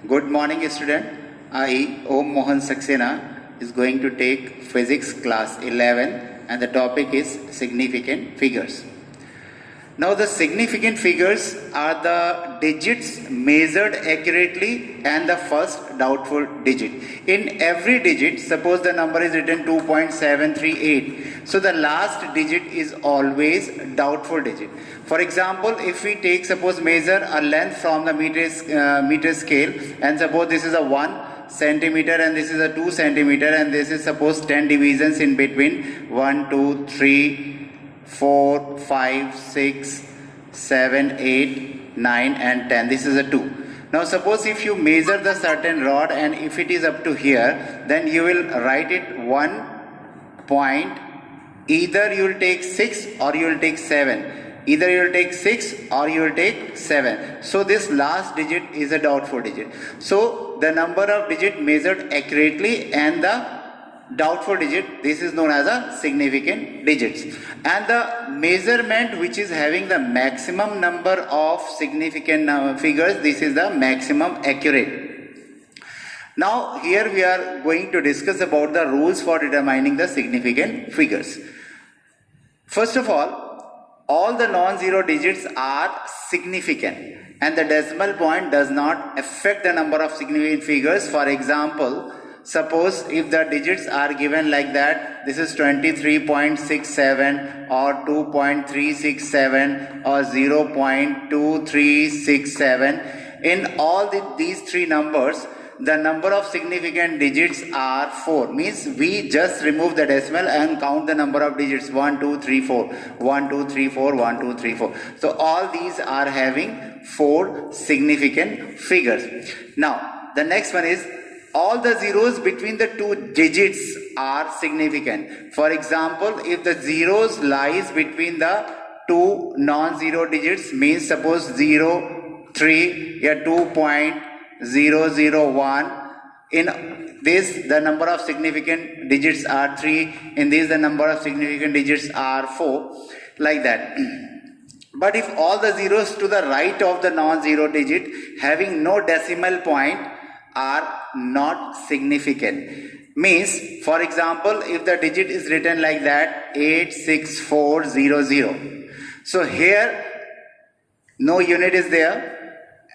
Good morning, student. I, Om Mohan Saxena, is going to take physics class 11 and the topic is significant figures. Now the significant figures are the digits measured accurately and the first doubtful digit. In every digit, suppose the number is written 2.738. So the last digit is always doubtful digit. For example, if we take, suppose measure a length from the meter scale, and suppose this is a 1 centimeter and this is a 2 centimeter and this is suppose 10 divisions in between 1, 2, 3, 4, 5, 6, 7, 8, 9 and 10. This is a 2. Now suppose if you measure the certain rod and if it is up to here, then you will write it 1 point. Either you will take 6 or you will take 7. Either you will take 6 or you will take 7. So this last digit is a doubtful digit. So the number of digit measured accurately and the doubtful digit, this is known as a significant digits. And the measurement which is having the maximum number of significant figures, this is the maximum accurate. Now here we are going to discuss about the rules for determining the significant figures. First of all the non-zero digits are significant and the decimal point does not affect the number of significant figures. For example, suppose if the digits are given like that, this is 23.67 or 2.367 or 0.2367. In all these three numbers, the number of significant digits are 4. Means we just remove the decimal and count the number of digits 1, 2, 3, 4. 1, 2, 3, 4, 1, 2, 3, 4. So all these are having 4 significant figures. Now the next one is all the zeros between the two digits are significant. For example, if the zeros lies between the two non-zero digits, means suppose 0, 3, yeah, 2.001. In this the number of significant digits are 3. In this the number of significant digits are 4. Like that. But if all the zeros to the right of the non-zero digit having no decimal point are not significant, means for example if the digit is written like that 86400, so here no unit is there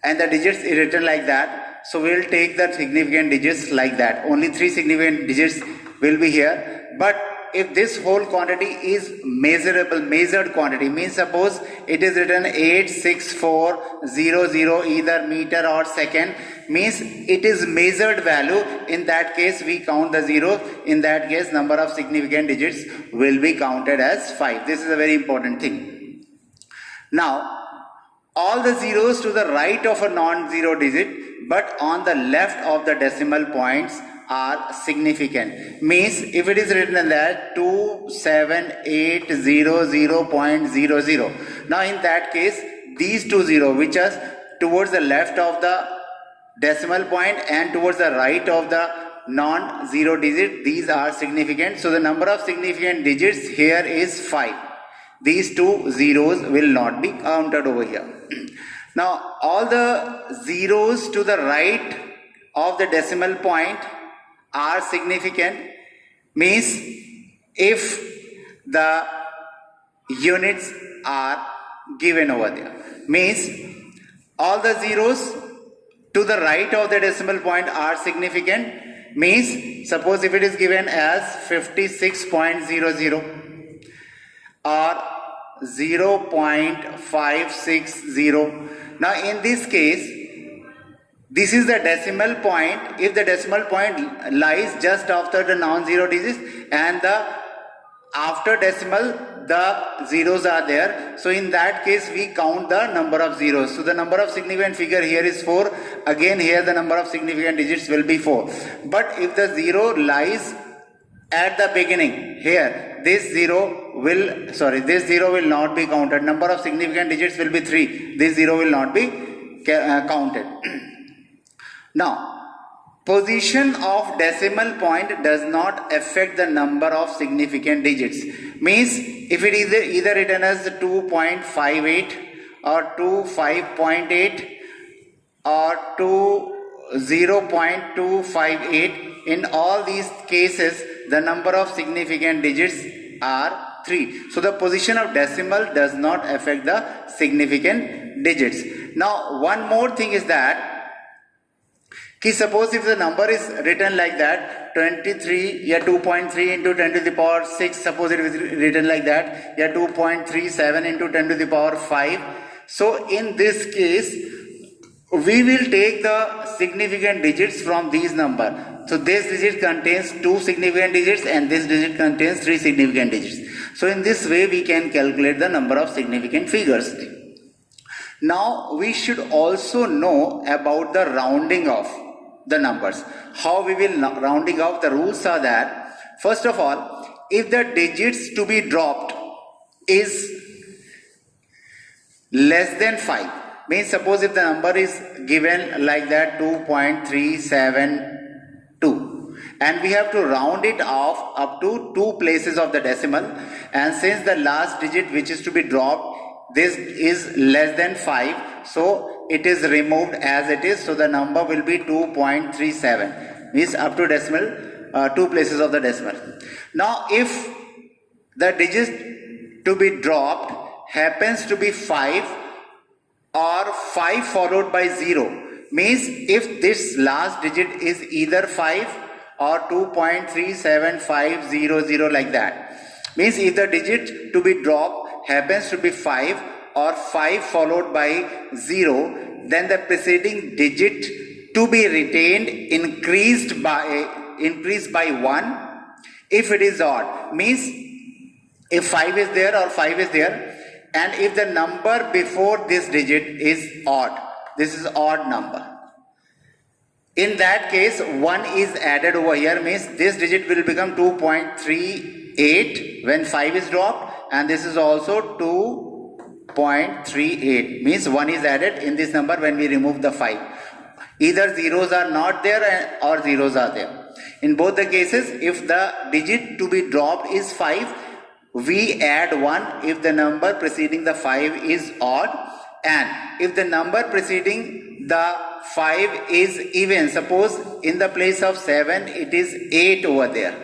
and the digits is written like that, so we will take the significant digits like that. Only 3 significant digits will be here. But if this whole quantity is measured quantity, means suppose it is written 86400 either meter or second, means it is measured value. In that case we count the zero. In that case number of significant digits will be counted as 5. This is a very important thing. Now all the zeros to the right of a non-zero digit but on the left of the decimal points are significant. Means if it is written in that 27800.00, now in that case these two zeros which are towards the left of the decimal point and towards the right of the non-zero digit, these are significant. So the number of significant digits here is 5. These two zeros will not be counted over here. Now all the zeros to the right of the decimal point are significant, means if the units are given over there, means all the zeros to the right of the decimal point are significant, means suppose if it is given as 56.00 or 0.560. Now in this case, this is the decimal point. If the decimal point lies just after the non-zero digits and the after decimal the zeros are there, so in that case we count the number of zeros. So the number of significant figure here is 4. Again here the number of significant digits will be 4. But if the zero lies at the beginning, here this zero will not be counted. Number of significant digits will be 3. This zero will not be counted. Now position of decimal point does not affect the number of significant digits. Means if it is either written as 2.58 or 5.8 or 0.258. In all these cases, the number of significant digits are 3. So the position of decimal does not affect the significant digits. Now one more thing is that, suppose if the number is written like that, 23 या 2.3 into 10 to the power 6, suppose it is written like that, या 2.37 into 10 to the power 5. So in this case, we will take the significant digits from these numbers. So this digit contains 2 significant digits and this digit contains 3 significant digits. So in this way we can calculate the number of significant figures. Now we should also know about the rounding off the numbers. How we will rounding off? The rules are that, first of all, if the digits to be dropped is less than 5, means suppose if the number is given like that 2.372 and we have to round it off up to 2 places of the decimal, and since the last digit which is to be dropped, this is less than 5, so it is removed as it is, so the number will be 2.37, means up to decimal 2 places of the decimal. Now if the digit to be dropped happens to be 5 or 5 followed by 0, means if this last digit is either 5 or 2.37500 like that, means if the digit to be dropped happens to be 5 or 5 followed by 0, then the preceding digit to be retained increased by 1 if it is odd, means if 5 is there or 5 is there, and if the number before this digit is odd, this is odd number, in that case 1 is added over here, means this digit will become 2.38 when 5 is dropped, and this is also 2.38, means 1 is added in this number when we remove the 5. Either zeros are not there or zeros are there. In both the cases, if the digit to be dropped is 5, we add 1 if the number preceding the 5 is odd, and if the number preceding the 5 is even, suppose in the place of 7 it is 8 over there.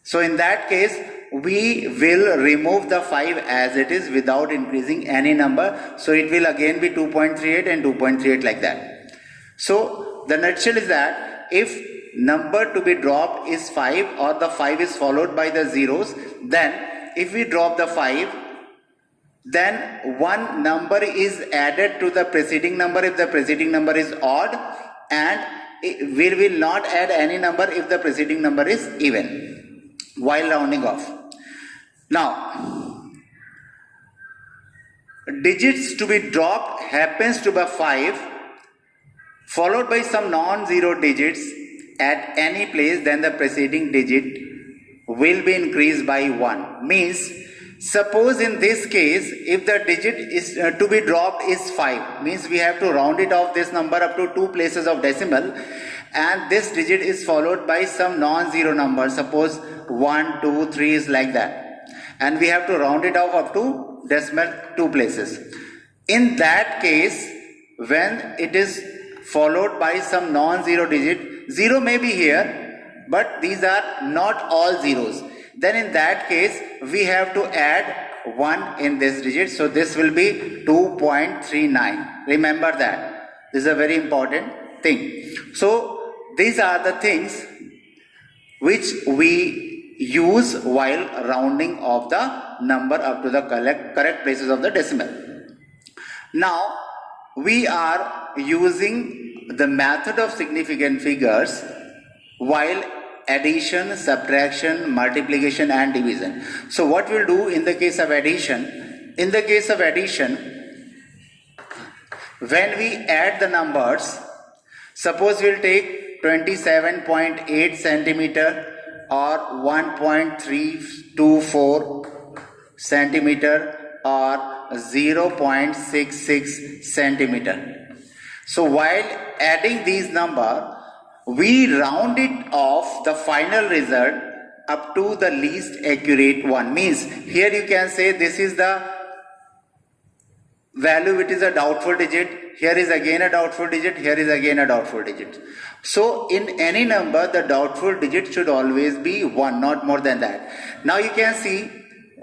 So in that case we will remove the 5 as it is without increasing any number, so it will again be 2.38 and 2.38 like that. So the nutshell is that if number to be dropped is 5 or the 5 is followed by the zeros, then if we drop the 5, then one number is added to the preceding number if the preceding number is odd, and we will not add any number if the preceding number is even while rounding off. Now digits to be dropped happens to be 5 followed by some non-zero digits at any place, then the preceding digit will be increased by 1. Means suppose in this case if the digit is to be dropped is 5, means we have to round it off this number up to 2 places of decimal, and this digit is followed by some non-zero number, suppose 1, 2, 3 is like that, and we have to round it off up to decimal 2 places. In that case, when it is followed by some non-zero digit, 0 may be here, but these are not all zeros, then in that case we have to add 1 in this digit, so this will be 2.39. Remember that, this is a very important thing. So these are the things which we use while rounding off the number up to the correct places of the decimal. Now we are using the method of significant figures while addition, subtraction, multiplication and division. So what we'll do in the case of addition, when we add the numbers, suppose we'll take 27.8 centimeter or 1.324 centimeter or 0.66 centimeter. So while adding these numbers, we round it off the final result up to the least accurate one. Means here you can say this is the value which is a doubtful digit, here is again a doubtful digit, here is again a doubtful digit. So in any number the doubtful digit should always be 1, not more than that. Now you can see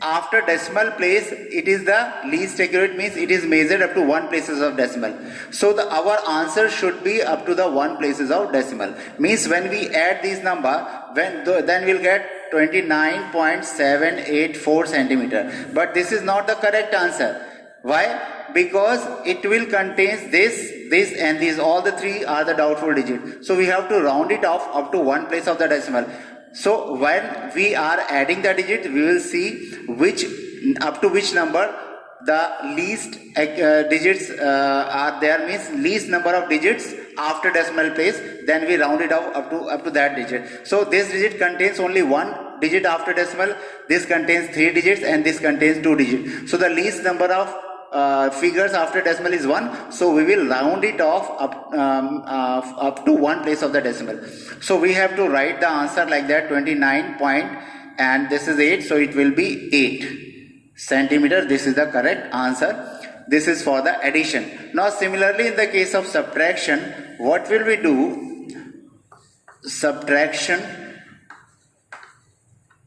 after decimal place it is the least accurate, means it is measured up to 1 places of decimal. So our answer should be up to the 1 places of decimal, means when we add these number, then we'll get 29.784 centimeter. But this is not the correct answer. Why? Because it will contain this and these, all the three are the doubtful digits. So we have to round it off up to 1 place of the decimal. So when we are adding the digit, we will see up to which number the least digits are there, means least number of digits after decimal place, then we round it off up to that digit. So this digit contains only 1 digit after decimal, this contains 3 digits, and this contains 2 digits. So the least number of figures after decimal is 1, so we will round it off up to 1 place of the decimal. So we have to write the answer like that, 29 point, and this is 8, so it will be 8 centimeter. This is the correct answer. This is for the addition. Now similarly in the case of subtraction, what will we do? Subtraction,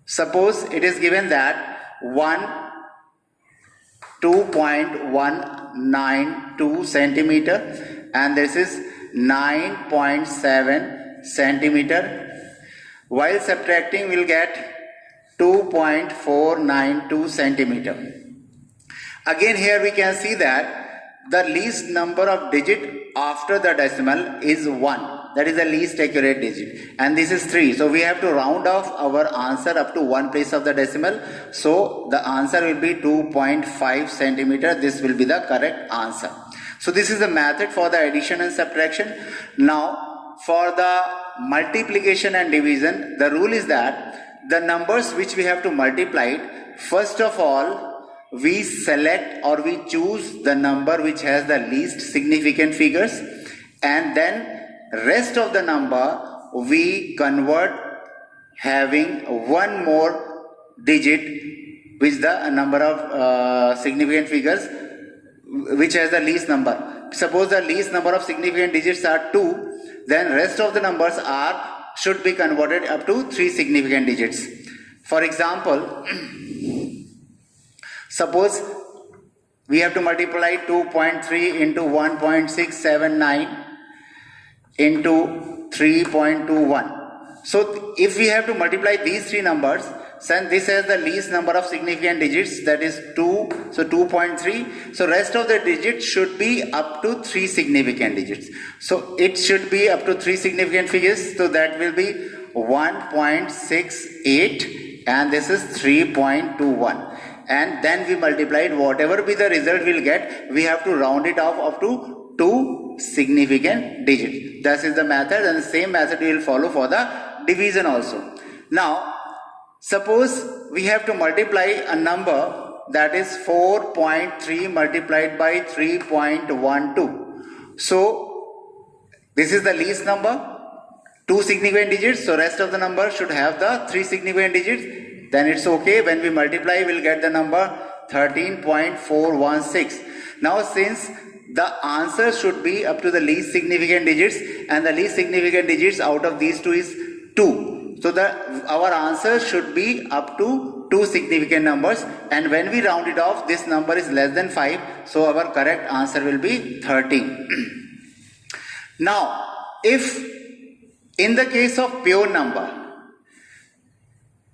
suppose it is given that 2.192 centimeter and this is 9.7 centimeter. While subtracting, we'll get 2.492 centimeter. Again here we can see that the least number of digit after the decimal is 1. That is the least accurate digit, and this is 3. So we have to round off our answer up to 1 place of the decimal. So the answer will be 2.5 centimeter. This will be the correct answer. So this is the method for the addition and subtraction. Now for the multiplication and division, the rule is that the numbers which we have to multiply, first of all we select or we choose the number which has the least significant figures, and then rest of the number we convert having one more digit which the number of significant figures which has the least number. Suppose the least number of significant digits are 2, then rest of the numbers should be converted up to 3 significant digits. For example, suppose we have to multiply 2.3 into 1.679 into 3.21. So if we have to multiply these 3 numbers, then this has the least number of significant digits, that is 2, so 2.3. So rest of the digits should be up to 3 significant digits. So it should be up to 3 significant figures, so that will be 1.68 and this is 3.21. And then we multiplied, whatever be the result we'll get, we have to round it off up to 2 significant digits. That is the method, and the same method we will follow for the division also. Now suppose we have to multiply a number, that is 4.3 multiplied by 3.12. So this is the least number, 2 significant digits, so rest of the number should have the 3 significant digits. Then it's okay. When we multiply, we'll get the number 13.416. Now since the answer should be up to the least significant digits, and the least significant digits out of these 2 is 2. So our answer should be up to 2 significant numbers, and when we round it off, this number is less than 5. So our correct answer will be 13. Now if in the case of pure number,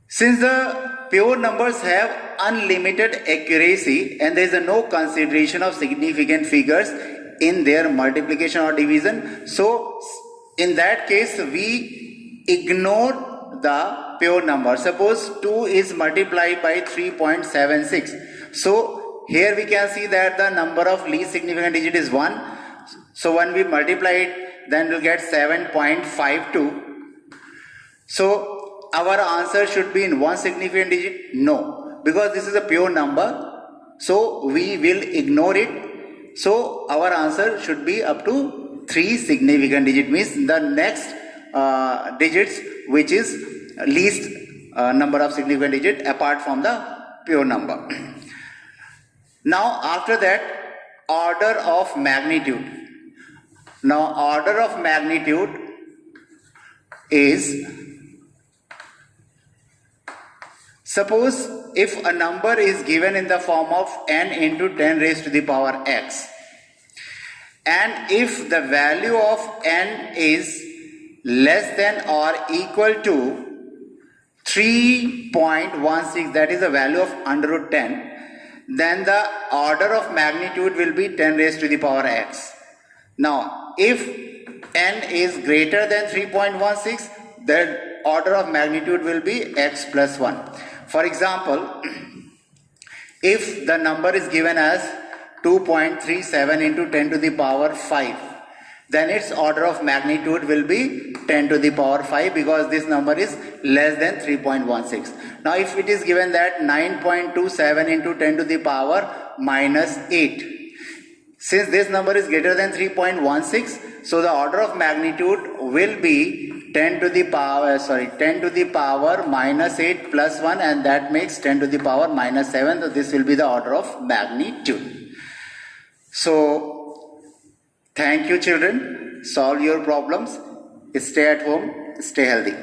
since the pure numbers have unlimited accuracy and there is no consideration of significant figures in their multiplication or division, so in that case we ignore the pure number. Suppose 2 is multiplied by 3.76. So here we can see that the number of least significant digit is 1. So when we multiply it, then we'll get 7.52. So our answer should be in 1 significant digit? No, because this is a pure number, so we will ignore it. So our answer should be up to 3 significant digit, means the next digits which is least number of significant digit apart from the pure number. Now after that order of magnitude. Now order of magnitude is, suppose if a number is given in the form of n into 10 raised to the power x, and if the value of n is less than or equal to 3.16, that is the value of under root 10, then the order of magnitude will be 10 raised to the power x. Now if n is greater than 3.16, the order of magnitude will be x plus 1. For example, if the number is given as 2.37 into 10 to the power 5, then its order of magnitude will be 10 to the power 5, because this number is less than 3.16. Now if it is given that 9.27 into 10 to the power minus 8, since this number is greater than 3.16, so the order of magnitude will be 10 to the power minus 8 plus 1, and that makes 10 to the power minus 7. So this will be the order of magnitude. So thank you children, solve your problems, stay at home, stay healthy.